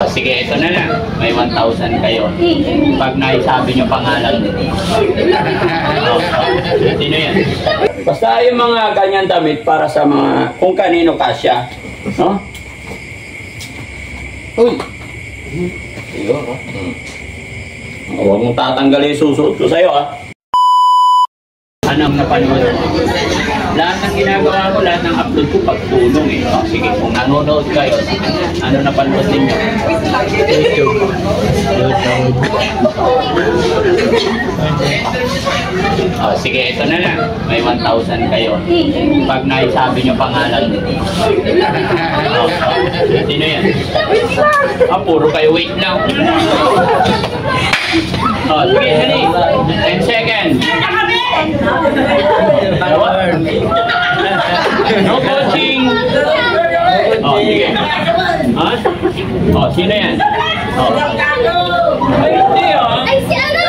Sige, ito na lang. May 1,000 kayo. Pag naisabi nyo pangalan. Sino yan? Basta yung mga ganyan damit para sa mga kung kanino kasya. No? Uy! Iyo, ha? Huwag mong tatanggalin yung susuot ko sa'yo, ha? Anong napanood mo? Lahat ng ginagawa ko, lahat ng upload ko pagtulong eh. Oh, sige, kung nanonood kayo, ano napanood ninyo? YouTube. Oh, sige, ito na lang. May 1,000 kayo. Pag naisabi nyo pangalan. Oh, sino yan? Puro kayo wait lang. Oh, sige, dali. 10 seconds. No coaching. Oh, sige. Ha? Oh, sino yan? Oh. Ay, hindi, oh. Ay, si ano?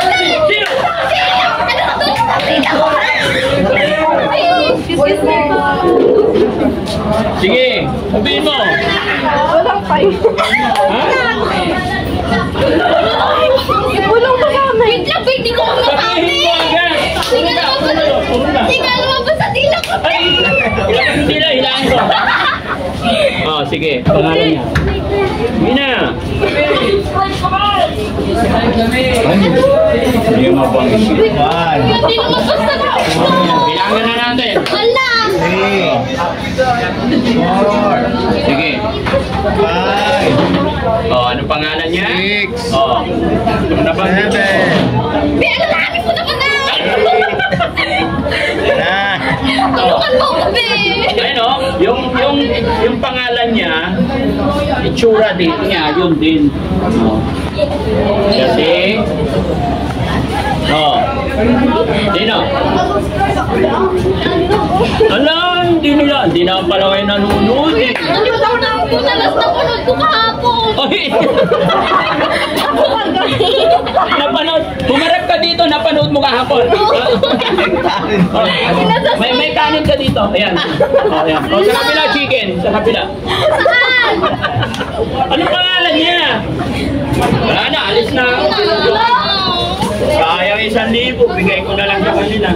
Sino? Sige, sabihin mo. Walang payo. Ha? Ibulong mo kami. Wait lang, hindi ko Sabihin mo agad. Sige, lumabas sa dila ko. Ay, hindi na, hilahin ko. Oh, sige, pangalan niya. Mina. Hindi mo bang isipan. Hindi lumabas sa dila ko. Bilangan na natin. Wala. 3, 4, Sige. 5, Oh, ano pangalan niya? 6, Oh. Ano na ba? 7, May alalaki po naman na. 9. Tulungan mo ko, be. Ayun oh, yung pangalan niya, itsura din niya, yun din. Oh. Kasi, oh. Dino. Ala, hindi na pala kayo nanonood eh. Hindi mo na ako nalas na punod ko kahapon. Oy! Napanood, humarap ka dito, napanood mo kahapon. Oh, may kanin ka dito. Ayan. Oh, ayan. Oh, sa kapila, chicken. Sa kapila. Saan? Ano pangalan niya? Wala na, alis na ako. Sayang 1,000. Bigay ko na lang sa kanila.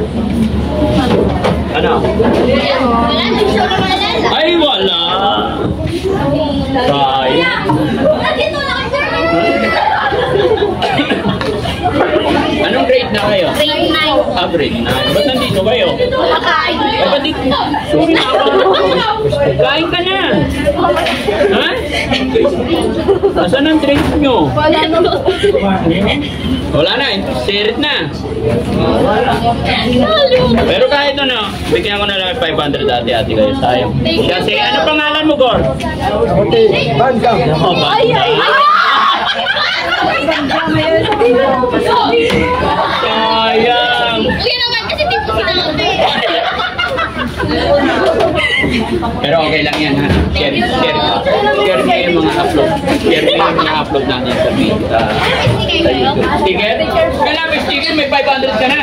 Ano? Wala, hindi siya malala. Ay, wala. Sayang. Nandito na kayo. Anong grade na kayo? Grade 9. Ah, grade 9. Ba't nandito kayo? Kumakain. Ay, ba't dito? Sorry na ako. Kain ka na. Ha? Asan ang drink nyo? Wala na po. Wala na, sirit na. Pero kahit ano, bigyan ko na lang 500 ate kayo. Sayang. Kasi ano pangalan mo, Gor? Bandam. Oh, ba? Ay, ay, ay! Sayang. Uy, naman kasi di po sinabi. Pero okay lang yan, ha? Share niyo yung mga upload. Share niyo yung mga upload natin sa YouTube. Sticker? Kala may sticker, may 500 ka na.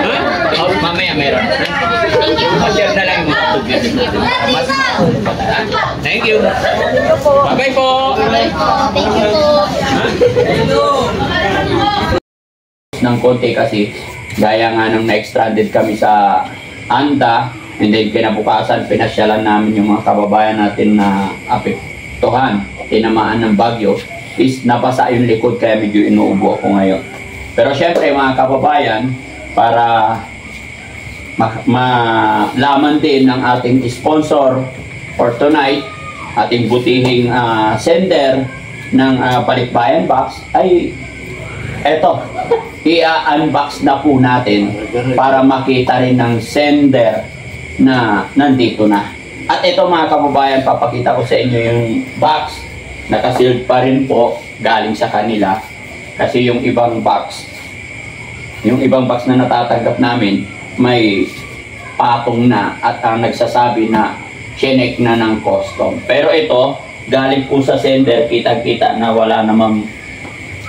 Ha? Oh, mamaya meron. Share na lang yung mga upload natin. Thank you. Bye-bye po. Thank you po. Ng konti kasi, gaya nga nung na-extranded kami sa Anta, and then kinabukasan, pinasyalan namin yung mga kababayan natin na apektuhan, tinamaan ng bagyo, is napasa yung likod kaya medyo inuubo ako ngayon. Pero syempre mga kababayan, para malaman din ng ating sponsor for tonight, ating butihing sender ng Balikbayan Box, ay eto, i-unbox na po natin para makita rin ng sender na nandito na. At ito mga kababayan, papakita ko sa inyo yung box. Nakasealed pa rin po, galing sa kanila. Kasi yung ibang box na natatanggap namin, may patong na at ang nagsasabi na chinek na ng custom. Pero ito, galing po sa sender, kitang-kita na wala namang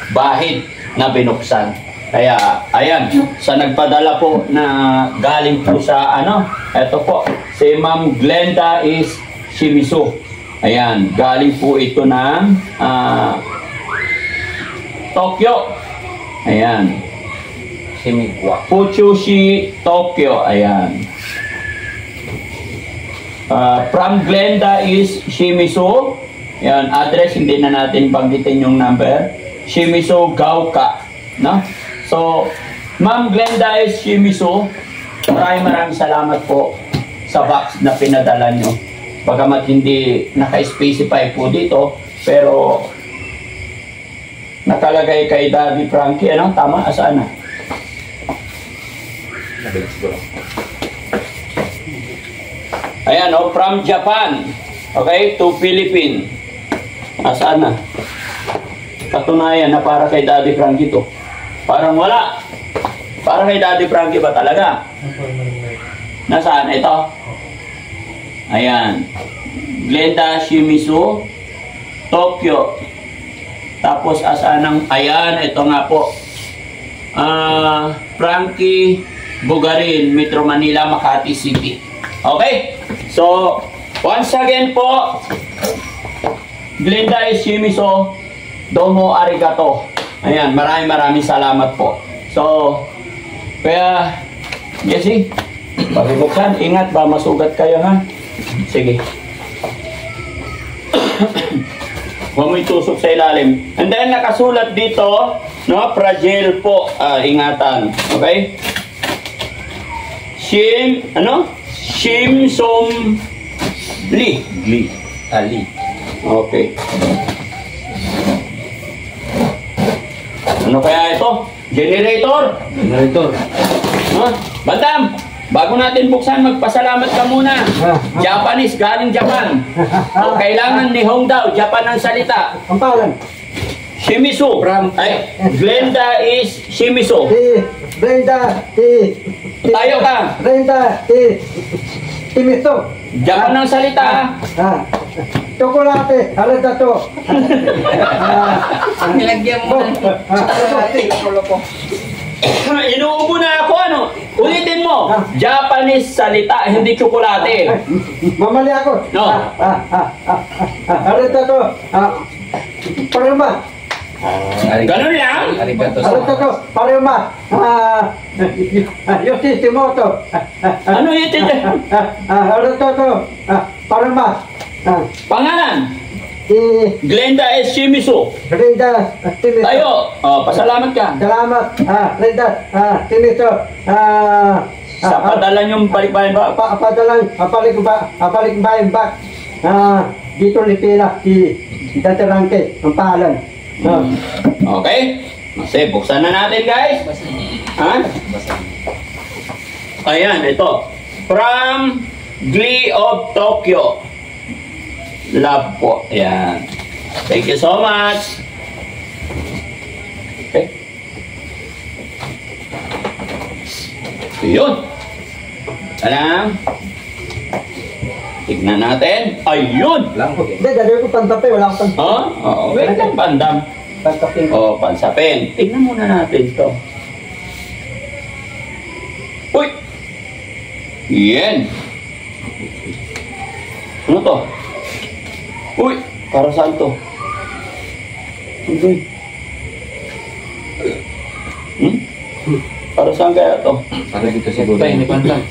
bahid na binuksan. Kaya, ayan, sa nagpadala po na galing po sa, eto po, si Ma'am Glenda is Shimizu. Ayan, galing po ito ng Tokyo. Ayan. Fuchushi, Tokyo. Ayan. From Glenda is Shimizu. Ayan, address, hindi na natin banggitin yung number. Shimizu Gaoka. No? So, Ma'am Glenda is Shimizu. Maraming salamat po sa box na pinadala nyo. Bagamat hindi naka-specify po dito, pero nakalagay kay Daddy Frankie. Ano? Tama? Asaan na? Ayan, oh, from Japan. Okay, to Philippines. Asaan na? Katunayan na para kay Daddy Frankie to. Parang wala. Para kay Daddy Frankie ba talaga? Nasaan? Ito? Ayan. Glenda Shimizu, Tokyo. Tapos asaan ang... Ayan, ito nga po. Frankie Bugarin, Metro Manila, Makati City. Okay? So, once again po, Glenda Shimizu, domo arigato. Ayan, maraming salamat po. So, kaya, Jesse, pagibuksan, ingat ba, masugat kayo ha? Sige. Huwag mo itusok sa ilalim. And then, nakasulat dito, no, fragile po, ingatan. Okay? Shimsom Li. Ali. Okay. Ano kaya ito? Generator? Huh? Bandam, bago natin buksan, magpasalamat ka muna. Japanese, galing Japan. O, kailangan ni Hong daw, Japan ang salita. Ang pangalan? Shimizu. Ay, Glenda is Shimizu. Brenda. Tayo ka. Brenda. Shimizu. Japan ang salita. Chocolate. Halata to. Nilagyan mo na. Inuubo na ako, ano? Ulitin mo. Japanese salita, hindi tsokolate. Mamali ako. No. Halata to. Parang ba? Ganun lang. Halata to. Parang ba? Yoshimoto. Ano yun? Halata to. Parang ba? Pangalan? Glenda S. Shimizu. Brenda. Shimizu. Tayo. Pasalamat ka. Salamat. Brenda. Shimizu. Sa padala niyong balikbayan ba? Padalang palikbayan back. Dito ni Pila si Tatarangke ang pangalan. Okay. Kasi buksan na natin, guys. Ha? Ayan, ito. From Glee of Tokyo. Love po. Ayan. Thank you so much. Okay. Yun. Alam. Tignan natin. Ayun. Hindi, dali ko pantape. Wala akong pantape. Oh, wait lang, bandam. Pantaping. Oh, pansapin. Tignan muna natin to. Uy! Yan. Ano to? Uy! Para saan to? Para saan kaya to? Para dito siguro. Botay, ni Pantang.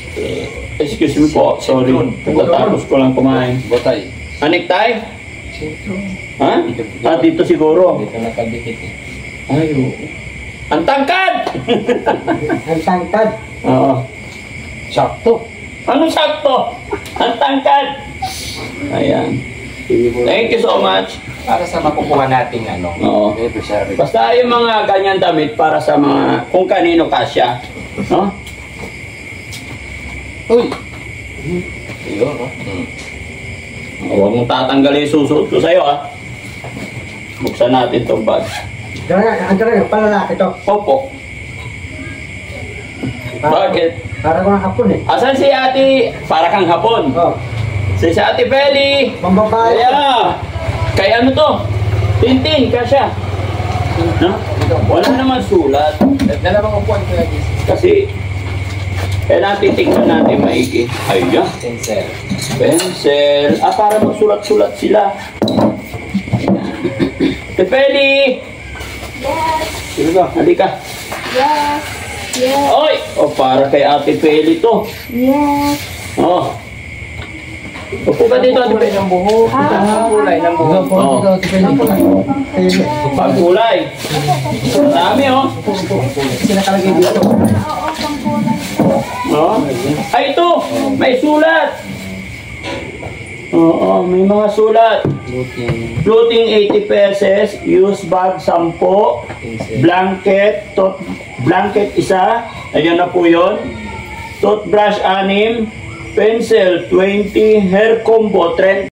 Excuse me po, sorry. Tatapos ko lang kumain. Botay. Anik-tay? Ha? Dito siguro. Dito nakadikit eh. Ay, oo. Ang tangkad! Ang tangkad. Oo. Sakto. Anong sakto? Ang tangkad! Ayan. Thank you so much. Para sa makukuha nating ano. Oo. Basta yung mga ganyan damit para sa mga kung kanino kasya. No? Uy! Ayun, no? Huwag mong tatanggalin yung susuot ko sa'yo, ha? Buksan natin itong bag. Ang talaga, palalaki to. Opo. Bakit? Para ko ng hapon eh. Asan si ate? Para kang hapon. Oh. Si ate Feli. Mambabae. Kaya, kaya ano to? Tintin, kasya. No? Wala naman sulat. Dalawang upuan ko lagi. Kasi, Kailangan titignan natin maigi. Ayan. Pencil. Pencil. Para magsulat-sulat sila. Tepeli! Yes. Sino ba? Halika. Yes. Yes. Oy! Para kay Ate Peli to. Yes. Oh. Upo ka dito, Ate Peli. Ng buhok. Ang kulay ng buhok. Oh. Pagkulay. Dami, oh. Sinakalagay dito. Oo, pangkulay. Oh. Ay, ito! May sulat! Oo, may mga sulat. Looking. Floating 80 pesos, use bag 10, Pencil. blanket isa, ayan na po yun. Toothbrush 6, pencil 20, hair combo 30.